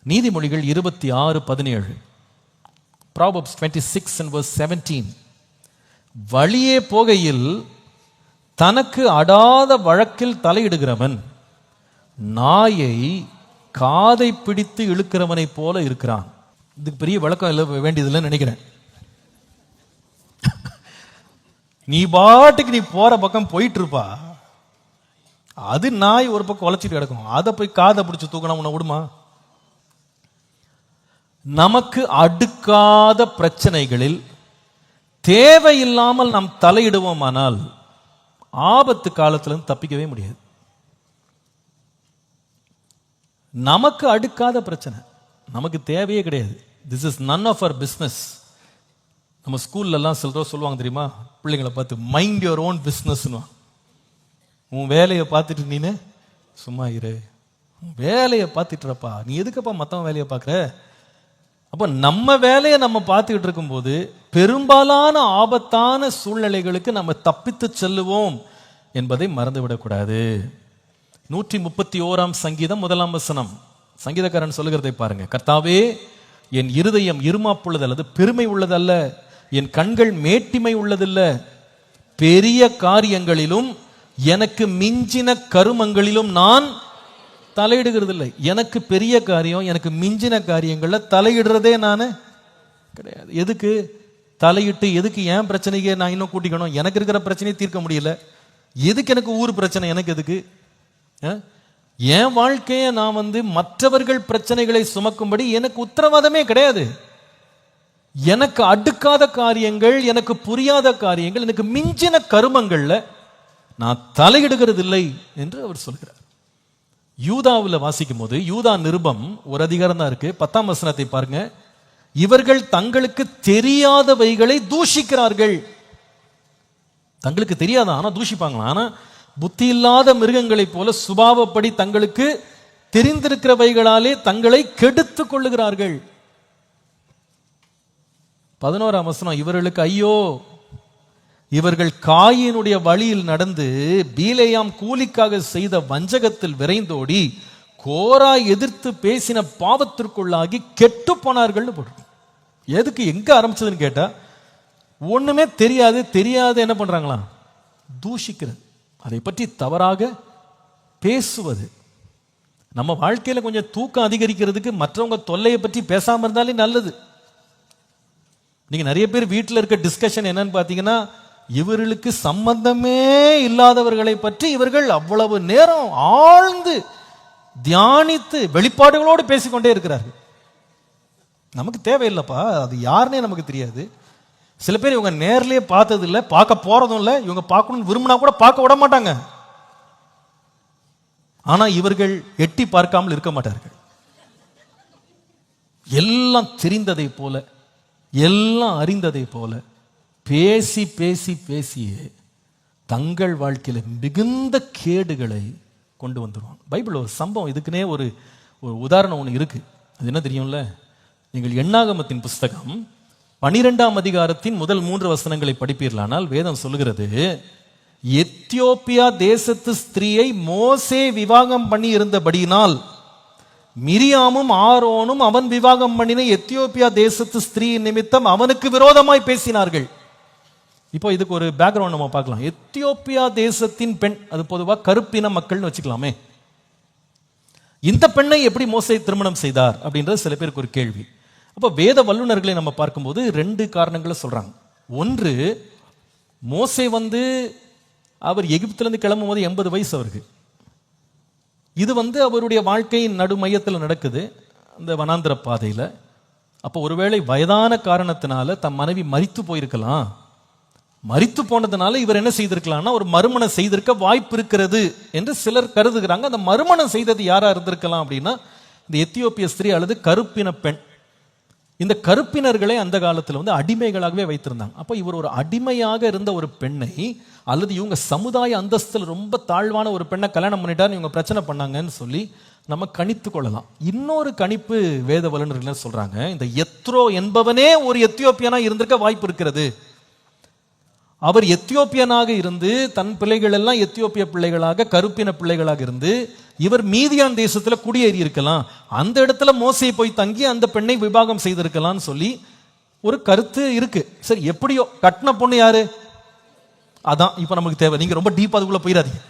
நீதிமொழிகள் 26:17. Proverbs 26:17. வழியே போகையில் தனக்கு அடாத வழக்கில் தலையிடுகிறவன் நாயை காதை பிடித்து இழுக்கிறவனை போல இருக்கிறான். இதுக்கு பெரிய விளக்கம் இல்லை வேண்டியதில்லைன்னு நினைக்கிறேன். நீ பாட்டுக்கு நீ போற பக்கம் போயிட்டு இருப்பா, அது நாய் ஒரு பக்கம் உழைச்சிட்டு கிடக்கும், அதை போய் காதை பிடிச்சு தூக்கணும் உன்னை விடுமா? நமக்கு அடுக்காத பிரச்சனைகளில் தேவையில்லாமல் நாம் தலையிடுவோமானால் ஆபத்து காலத்திலிருந்து தப்பிக்கவே முடியாது. நமக்கு அடுக்காத பிரச்சனை நமக்கு தேவையே கிடையாது. This is none of our business. நம்ம ஸ்கூல்ல எல்லாம் சொல்லுவாங்க தெரியுமா, பிள்ளைங்களை பார்த்து மைண்ட் யுவர் ஓன் பிஸ்னஸ். உன் வேலையை பார்த்துட்டு நீனு சும்மா இரு, வேலையை பார்த்துட்டுறப்பா, நீ எதுக்கப்பா மற்றவன் வேலையை பார்க்குற? அப்போ நம்ம வேலையை நம்ம பார்த்துக்கிட்டு இருக்கும்போது பெரும்பாலான ஆபத்தான சூழ்நிலைகளுக்கு நம்ம தப்பித்து செல்லுவோம் என்பதை மறந்துவிடக்கூடாது. 131 சங்கீதம் 1 சங்கீதக்காரன் சொல்லுகிறதை பாருங்க. கர்த்தாவே, என் இருதயம் இருமாப்புள்ளது அல்லது பெருமை உள்ளதல்ல, என் கண்கள் மேட்டிமை உள்ளதில்ல. பெரிய காரியங்களிலும் எனக்கு மிஞ்சின கருமங்களிலும் நான் தலையிடுகிறது இல்லை. எனக்கு பெரிய காரியம், எனக்கு மிஞ்சின காரியங்கள்ல தலையிடுறதே நான் கிடையாது. எதுக்கு தலையிட்டு, எதுக்கு என் பிரச்சனைக்கு நான் இன்னும் கூட்டிக்கணும்? எனக்கு இருக்கிற பிரச்சனையை தீர்க்க முடியல, எதுக்கு எனக்கு ஊர் பிரச்சனை? எனக்கு எதுக்கு? என் வாழ்க்கையை நான் மற்றவர்கள் பிரச்சனைகளை சுமக்கும்படி எனக்கு உத்தரவாதமே கிடையாது. எனக்கு அடுக்காத காரியங்கள், எனக்கு புரியாத காரியங்கள், எனக்கு மிஞ்சின கருமங்கள்ல நான் தலையிடுகிறது இல்லை என்று அவர் சொல்கிறார். யூதாவில் வாசிக்கும் போது, யூதா நிருபம் ஒரு அதிகாரம் தான் இருக்கு, 10ஆம் வசனத்தை பாருங்க. இவர்கள் தங்களுக்கு தெரியாதவைகளை தூஷிக்கிறார்கள். தங்களுக்கு தெரியாத ஆனா தூஷிப்பாங்களா? ஆனா புத்தி இல்லாத மிருகங்களைப் போல சுபாவப்படி தங்களுக்கு தெரிந்திருக்கிறவைகளாலே தங்களை கெடுத்துக் கொள்ளுகிறார்கள். 11ஆம் வசனம், இவர்களுக்கு ஐயோ, இவர்கள் காயினுடைய வழியில் நடந்து பீலேயாம் கூலிக்காக செய்த வஞ்சகத்தில் விரைந்தோடி கோரா எதிர்த்து பேசின பாவத்திற்குள்ளாகி கெட்டு போனார்கள். எதுக்கு எங்க ஆரம்பிச்சதுன்னு கேட்டா, ஒண்ணுமே தெரியாது என்ன பண்றாங்களா? தூஷிக்கிறது, அதை பற்றி தவறாக பேசுவது. நம்ம வாழ்க்கையில கொஞ்சம் தூக்கம் அதிகரிக்கிறதுக்கு மற்றவங்க தொல்லையை பற்றி பேசாம இருந்தாலே நல்லது. நீங்க நிறைய பேர் வீட்டில் இருக்க டிஸ்கஷன் என்னன்னு பாத்தீங்கன்னா, இவர்களுக்கு சம்பந்தமே இல்லாதவர்களை பற்றி இவர்கள் அவ்வளவு நேரம் ஆழ்ந்து தியானித்து வெளிப்பாடுகளோடு பேசிக்கொண்டே இருக்கிறார்கள். நமக்கு தேவையில்லைப்பா, அது யாருன்னே நமக்கு தெரியாது. சில பேர் இவங்க நேர்லயே பார்த்தது இல்லை, பார்க்க போறதும் இல்லை, இவங்க பார்க்கணும்னு விரும்பினா கூட பார்க்க விட மாட்டாங்க. ஆனா இவர்கள் எட்டி பார்க்காமல் இருக்க மாட்டார்கள். எல்லாம் தெரிந்ததை போல, எல்லாம் அறிந்ததை போல பேசி பேசி பேசியே தங்கள் வாழ்க்கையில மிகுந்த கேடுகளை கொண்டு வந்துடுவாங்க. பைபிள் ஒரு சம்பவம் இதுக்குன்னே ஒரு உதாரணம் ஒன்று இருக்கு. அது என்ன தெரியும்ல? நீங்கள் எண்ணாகமத்தின் புஸ்தகம் 12ஆம் அதிகாரத்தின் முதல் 3 வசனங்களை படிப்பீர்களானால் வேதம் சொல்லுகிறது, எத்தியோப்பியா தேசத்து ஸ்திரீயை மோசே விவாகம் பண்ணி இருந்தபடியினால் மிரியாமும் ஆரோனும் அவன் விவாகம் பண்ணின எத்தியோப்பியா தேசத்து ஸ்திரீ நிமித்தம் அவனுக்கு விரோதமாய் பேசினார்கள். இப்போ இதுக்கு ஒரு பேக்ரவுண்ட் நம்ம பார்க்கலாம். எத்தியோப்பியா தேசத்தின் பெண், அது பொதுவாக கருப்பின மக்கள்னு வச்சுக்கலாமே. இந்த பெண்ணை எப்படி மோசே திருமணம் செய்தார் அப்படின்றது சில பேருக்கு ஒரு கேள்வி. அப்போ வேத வல்லுநர்களை நம்ம பார்க்கும்போது 2 காரணங்களை சொல்றாங்க. ஒன்று, மோசே அவர் எகிப்திலிருந்து கிளம்பும் போது 80 வயசு அவருக்கு. இது அவருடைய வாழ்க்கையின் நடு மையத்தில் நடக்குது, அந்த வனாந்திர பாதையில். அப்போ ஒருவேளை வயதான காரணத்தினால தம் மனைவி மரித்து போயிருக்கலாம். மரித்து போனதுனால இவர் என்ன செய்திருக்கலாம்னா ஒரு மறுமணம் செய்திருக்க வாய்ப்பு இருக்கிறது என்று சிலர் கருதுகிறாங்க. அந்த மறுமணம் செய்தது யாரா இருந்திருக்கலாம் அப்படின்னா இந்த எத்தியோப்பிய ஸ்திரீ அல்லது கருப்பின பெண். இந்த கருப்பினர்களை அந்த காலத்தில் அடிமைகளாகவே வைத்திருந்தாங்க. அப்போ இவர் ஒரு அடிமையாக இருந்த ஒரு பெண்ணை, அல்லது இவங்க சமுதாய அந்தஸ்தில் ரொம்ப தாழ்வான ஒரு பெண்ணை கல்யாணம் பண்ணிட்டார், இவங்க பிரச்சனை பண்ணாங்கன்னு சொல்லி நம்ம கணித்து கொள்ளலாம். இன்னொரு கணிப்பு வேத வல்லுநர்கள் சொல்றாங்க, இந்த எத்ரோ என்பவனே ஒரு எத்தியோப்பியனா இருந்திருக்க வாய்ப்பு இருக்கிறது. அவர் எத்தியோப்பியனாக இருந்து தன் பிள்ளைகள் எல்லாம் எத்தியோப்பிய பிள்ளைகளாக கருப்பின பிள்ளைகளாக இருந்து இவர் மீதியான் தேசத்துல குடியேறி இருக்கலாம், அந்த இடத்துல மோசே போய் தங்கி அந்த பெண்ணை விவாகம் செய்திருக்கலாம்னு சொல்லி ஒரு கருத்து இருக்கு. சரி, எப்படியோ கட்டின பொண்ணு யாரு? அதான் இப்ப நமக்கு தேவை. நீங்க ரொம்ப டீப் அதுக்குள்ள போயிடாதீங்க.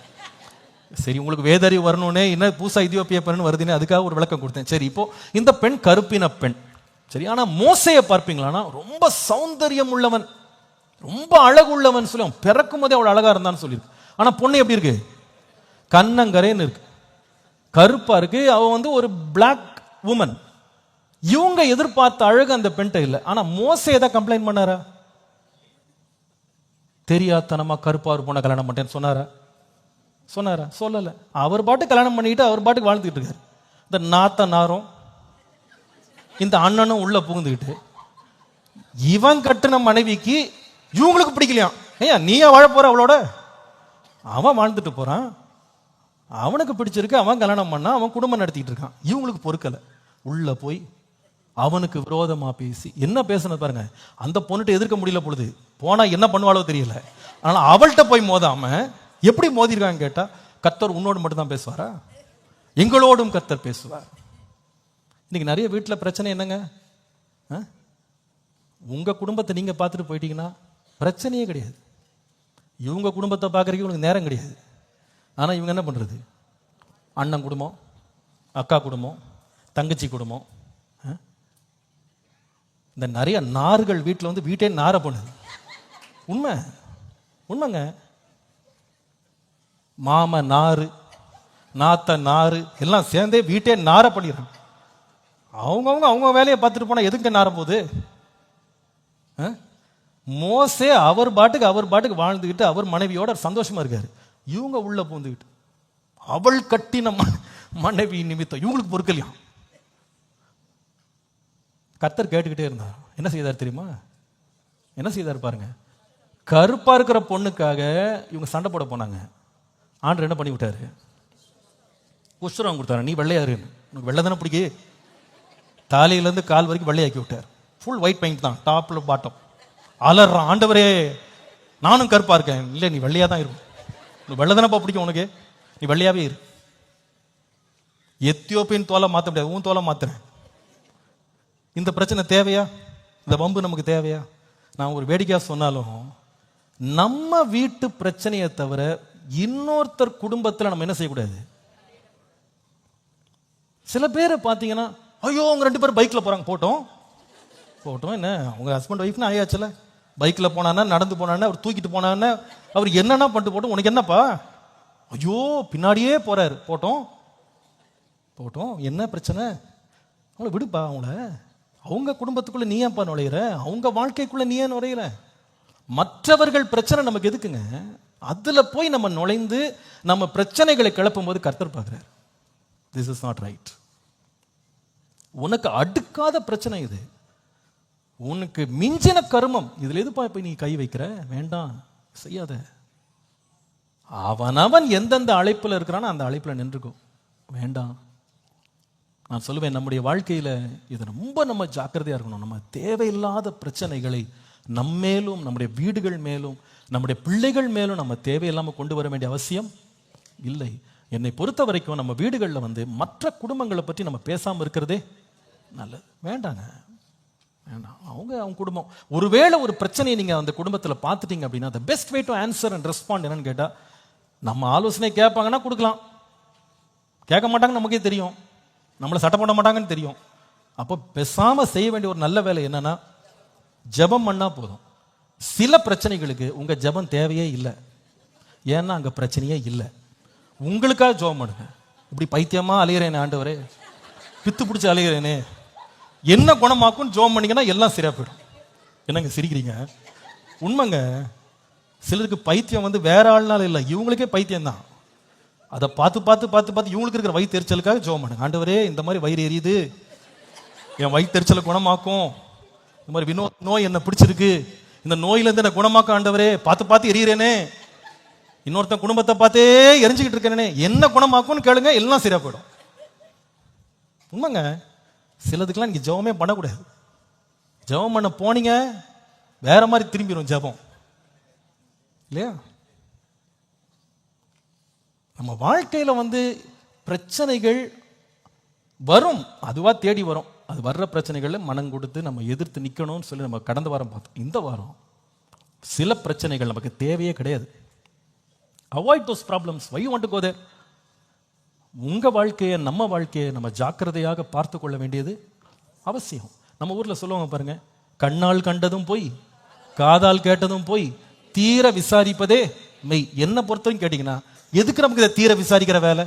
சரி, உங்களுக்கு வேதறிவு வரணும்னே என்ன பூசா எத்தியோப்பிய பெண் வருதுன்னு அதுக்காக ஒரு விளக்கம் கொடுத்தேன். சரி, இப்போ இந்த பெண் கருப்பின பெண். சரி, ஆனா மோசையை பார்ப்பீங்களானா ரொம்ப சௌந்தரியம் உள்ளவன், ரொம்ப அழகு உள்ளவன் சொல்லி அவன் பிறக்கும் போதே அவள் அழகா இருந்தான்னு சொல்லியிருக்கு. ஆனா பொண்ணு எப்படி இருக்கு? கண்ணங்கரேன்னு இருக்கு, கருப்பா இருக்கு. அவன் ஒரு பிளாக் உமன். இவங்க எதிர்பார்த்த அழகு அந்த பெண்ட இல்லை. ஆனா மோசே ஏதாவது கம்ப்ளைண்ட் பண்ணாரா? தெரியாதனமா கருப்பா ஒரு பொண்ணை கல்யாணம் பண்ணிட்டேன்னு சொன்னாரா? சொல்லல. அவர் பாட்டு கல்யாணம் பண்ணிக்கிட்டு அவர் பாட்டுக்கு வாழ்ந்துட்டு இருக்காரு. இந்த நாத்த நாரும் இந்த அண்ணனும் உள்ள புகுந்துக்கிட்டு இவன் கட்டின மனைவிக்கு இவங்களுக்கு பிடிக்கலையாம். ஏன் நீயா வாழ போற அவளோட? அவன் வாழ்ந்துட்டு போறான், அவனுக்கு பிடிச்சிருக்கு, அவன் கல்யாணம் பண்ணா, அவன் குடும்பம் நடத்திட்டு இருக்கான். இவங்களுக்கு பொறுக்கல, உள்ள போய் அவனுக்கு விரோதமா பேசி என்ன பேசுனது பாருங்க. அந்த பொண்ணுட்டு எதிர்க்க முடியல பொழுது போனா என்ன பண்ணுவாளோ தெரியல. ஆனா அவள்கிட்ட போய் மோதாம எப்படி மோதிருக்காங்க கேட்டா, கர்த்தர் உன்னோடு மட்டும் தான் பேசுவாரா? எங்களோடும் கர்த்தர் பேசுவார். இன்னைக்கு நிறைய வீட்டில் பிரச்சனை என்னங்க? உங்க குடும்பத்தை நீங்க பார்த்துட்டு போயிட்டீங்கன்னா பிரச்சனையே கிடையாது. இவங்க குடும்பத்தை பார்க்கறதுக்கு இவங்களுக்கு நேரம் கிடையாது. ஆனா இவங்க என்ன பண்றது? அண்ணன் குடும்பம், அக்கா குடும்பம், தங்கச்சி குடும்பம், இந்த நிறைய நார்கள் வீட்டில் வீட்டே நார பண்ணுது. உண்மைங்க. மாம நாறு, நாத்த நாறு எல்லாம் சேர்ந்தே வீட்டே நார பண்ணிடுறாங்க. அவங்க வேலையை பார்த்துட்டு போனா எதுக்கு நார போகுது? மோசே அவர் பாட்டுக்கு வாழ்ந்துக்கிட்டு அவர் மனைவியோட சந்தோஷமா இருக்காரு. இவங்க உள்ள பூந்துக்கிட்டு அவள் கட்டின மனைவி நிமித்தம் இவங்களுக்கு பொறுக்கலையாம். கர்த்தர் கேட்டுக்கிட்டே இருந்தார். என்ன செய்தார் தெரியுமா? என்ன செய்தார் பாருங்க. கருப்பா இருக்கிற பொண்ணுக்காக இவங்க சண்டை போட போனாங்க. ஆண்டவர் என்ன பண்ணி விட்டாரு? உஷ்ரம் கொடுத்தாரு. நீ வெள்ளையாரு, உனக்கு வெள்ளை தானே பிடிக்கு. தாலியிலேருந்து கால் வரைக்கும் வெள்ளையாக்கி விட்டார். ஃபுல் ஒயிட் பெயிண்ட் தான், டாப்ல பாட்டம். அலறான், ஆண்டவரே நானும் கருப்பா இருக்கேன். இல்லை, நீ வெள்ளையா தான் இருக்கும், உனக்கு வெள்ளை தானப்பா பிடிக்கும், உனக்கு நீ வெள்ளையாவே இரு. எத்தியோப்பியன் தோலை மாற்ற முடியாது, உன் தோலை மாத்துறேன். இந்த பிரச்சனை தேவையா? இந்த வம்பு நமக்கு தேவையா? நான் ஒரு வேடிக்கையா சொன்னாலும் நம்ம வீட்டு பிரச்சனையை தவிர இன்னொருத்தர் குடும்பத்தில் நம்ம என்ன செய்யக்கூடாது. சில பேரை பார்த்தீங்கன்னா, ஐயோ அவங்க 2 பேரும் பைக்கில் போறாங்க, போட்டோம் என்ன அவங்க ஹஸ்பண்ட் ஒய்ஃப்னு ஆயாச்சுல. பைக்கில் போனான்னா, நடந்து போனான்னா, அவர் தூக்கிட்டு போனான்னா, அவர் என்னன்னா பண்ணிட்டு போட்டோம், உனக்கு என்னப்பா? ஐயோ பின்னாடியே போறாரு, போட்டோம் என்ன பிரச்சனை? அவங்கள விடுப்பா, அவங்க குடும்பத்துக்குள்ள நீ ஏன்ப்பா நுழையிற? அவங்க வாழ்க்கைக்குள்ள நீ ஏன் நுழையிற? மற்றவர்கள் பிரச்சனை நமக்கு எதுக்குங்க? அதுல போய் நம்ம நுழைந்து நம்ம பிரச்சனைகளை கிளப்பும் போது கர்த்தர் பார்க்கிறார். This is not right. உனக்கு அடுக்காத பிரச்சனை இது, உனக்கு மிஞ்சின கர்மம், இதுல எதுப்பா இப்ப நீ கை வைக்கிற? வேண்டாம், செய்யாத. அவனவன் எந்தெந்த அழைப்புல இருக்கிறானோ அந்த அழைப்புல நின்றுக்கும். வேண்டாம். நான் சொல்லுவேன், நம்முடைய வாழ்க்கையில இது ரொம்ப நம்ம ஜாக்கிரதையா இருக்கணும். நம்ம தேவையில்லாத பிரச்சனைகளை நம்மேலும், நம்முடைய வீடுகள் மேலும், நம்முடைய பிள்ளைகள் மேலும் நம்ம தேவையில்லாம கொண்டு வர வேண்டிய அவசியம் இல்லை. என்னை பொறுத்த வரைக்கும் நம்ம வீடுகளில் மற்ற குடும்பங்களை பற்றி நம்ம பேசாமல் இருக்கிறதே நல்லது. வேண்டாங்க, வேண்டாம். அவங்க குடும்பம். ஒருவேளை ஒரு பிரச்சனையை நீங்கள் அந்த குடும்பத்தில் பார்த்துட்டீங்க அப்படின்னா, the best way to answer and respond என்னன்னு கேட்டால், நம்ம ஆலோசனை கேட்பாங்கன்னா கொடுக்கலாம், கேட்க மாட்டாங்கன்னு நமக்கே தெரியும், நம்மளை சட்டை போட மாட்டாங்கன்னு தெரியும். அப்போ பேசாமல் செய்ய வேண்டிய ஒரு நல்ல வேலை என்னன்னா, ஜெபம் பண்ணா போதும். சில பிரச்சனைகளுக்கு உங்க ஜெபம் தேவையே இல்லை, ஏன்னா அங்க பிரச்சனையே இல்லை. உங்களுக்காக ஜெபம் பண்ணுங்க. இப்படி பைத்தியமா அலையிறேனே ஆண்டவரே, பித்து பிடிச்சி அலையிறேனே, என்ன குணமாக்கும் ஜெபம் பண்ணீங்கன்னா எல்லாம் சரியா போயிடும். என்னங்க சிரிக்கிறீங்க? உண்மைங்க. சிலருக்கு பைத்தியம் வேற ஆள்னால இல்லை, இவங்களுக்கே பைத்தியம் தான். அதை பார்த்து பார்த்து பார்த்து பார்த்து இவங்களுக்கு இருக்கிற வயிற்று எரிச்சலுக்காக ஜெபம் பண்ணுங்க. ஆண்டவரே இந்த மாதிரி வயிறு எரியுது, என் வயிற்று எரிச்சலை குணமாக்கும். இந்த மாதிரி நோய் என்ன பிடிச்சிருக்கு, இந்த நோயிலேருந்து என்ன குணமாக்க ஆண்டவரே, பார்த்து பார்த்து எரியறேனே, இன்னொருத்தன் குடும்பத்தை பார்த்தே எரிஞ்சுக்கிட்டு இருக்கேனே, என்ன குணமாக்கும்னு கேளுங்க, எல்லாம் சரியா போயிடும். உண்மைங்க. சிலதுக்கெல்லாம் நீங்க ஜெபமே பண்ணக்கூடாது. ஜெபம் பண்ண போனீங்க வேற மாதிரி திரும்பிடும் ஜெபம். இல்லையா? நம்ம வாழ்க்கையில பிரச்சனைகள் வரும், அதுவா தேடி வரும். அது வர்ற பிரச்சனைகளை மனம் கொடுத்து நம்ம எதிர்த்து நிக்கணும்னு சொல்லி நம்ம கடந்த வாரம் பார்த்தோம். இந்த வாரம் சில பிரச்சனைகள் நமக்கு தேவையே கிடையாது. Avoid those problems. Why you want to go there? உங்க வாழ்க்கையை, நம்ம வாழ்க்கையை நம்ம ஜாக்கிரதையாக பார்த்து கொள்ள வேண்டியது அவசியம். நம்ம ஊர்ல சொல்லுவாங்க பாருங்க, கண்ணால் கண்டதும் போய் காதால் கேட்டதும் போய் தீர விசாரிப்பதே மெய். என்ன பொறுத்தவரைக்கும் கேட்டீங்கன்னா, எதுக்கு நமக்கு இதை தீர விசாரிக்கிற வேலை?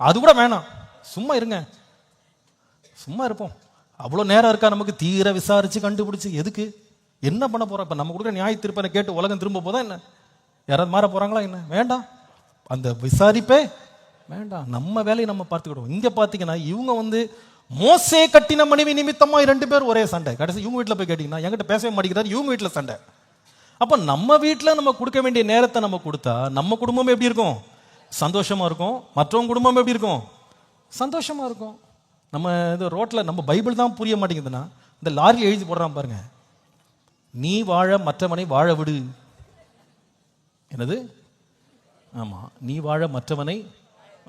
அது கூட வேணாம், சும்மா இருங்க, சும்மா இருப்போம். அவ்வளோ நேரம் இருக்கா நமக்கு தீர விசாரிச்சு கண்டுபிடிச்சு? எதுக்கு? என்ன பண்ண போறோம்? இப்போ நம்ம கொடுக்குற நியாய தீர்ப்பை கேட்டு உலகம் திரும்ப போதா என்ன? யாராவது மாற போறாங்களா என்ன? வேண்டாம், அந்த விசாரிப்பே வேண்டாம். நம்ம வேலையை நம்ம பார்த்துக்கிடுவோம். இங்க பாத்தீங்கன்னா இவங்க மோசே கட்டின மனைவி நிமித்தமா 2 பேர் ஒரே சண்டை. கடைசி இவங்க வீட்டில் போய் கேட்டீங்கன்னா என்கிட்ட பேசவே மாட்டேங்கிறாரு, இவங்க வீட்டில் சண்டை. அப்ப நம்ம வீட்டில் நம்ம கொடுக்க வேண்டிய நேரத்தை நம்ம கொடுத்தா நம்ம குடும்பம் எப்படி இருக்கும்? சந்தோஷமா இருக்கும். மற்றவங்க குடும்பம் எப்படி இருக்கும்? சந்தோஷமா இருக்கும். நம்ம இது ரோட்ல நம்ம பைபிள் தான் புரிய மாட்டேங்குதுன்னா இந்த லாரியில் எழுதி போடுறான் பாருங்க, நீ வாழ மற்றவனை வாழ விடு. என்னது? ஆமா, நீ வாழ மற்றவனை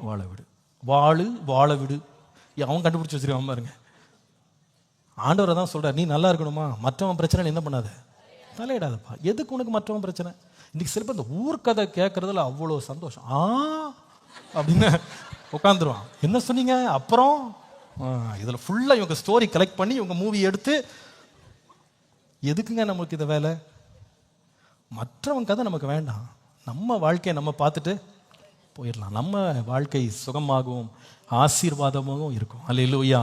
வாழ விடு. வாழ விடு. அவன் கண்டுபிடிச்சு வச்சிருக்கான் பாருங்க. ஆண்டவரை தான் சொல்றார், நீ நல்லா இருக்கணுமா, மற்றவன் பிரச்சனை என்ன பண்ணாத, தலையிடாதப்பா. எதுக்கு உனக்கு மற்றவன் பிரச்சனை? இன்னைக்கு சில பேர் இந்த ஊர்க்கதை கேட்கறதுல அவ்வளோ சந்தோஷம். அப்படின்னு உட்காந்துருவான். என்ன சொன்னீங்க அப்புறம்? இதுல ஃபுல்லா இவங்க ஸ்டோரி கலெக்ட் பண்ணி இவங்க மூவி எடுத்து, எதுக்குங்க நமக்கு இந்த வேலை? மற்றவங்க கதை நமக்கு வேண்டாம். நம்ம வாழ்க்கையை நம்ம பார்த்துட்டு போயிடலாம். நம்ம வாழ்க்கை சுகமாகவும் ஆசீர்வாதமாகவும் இருக்கும். அல்லேலூயா.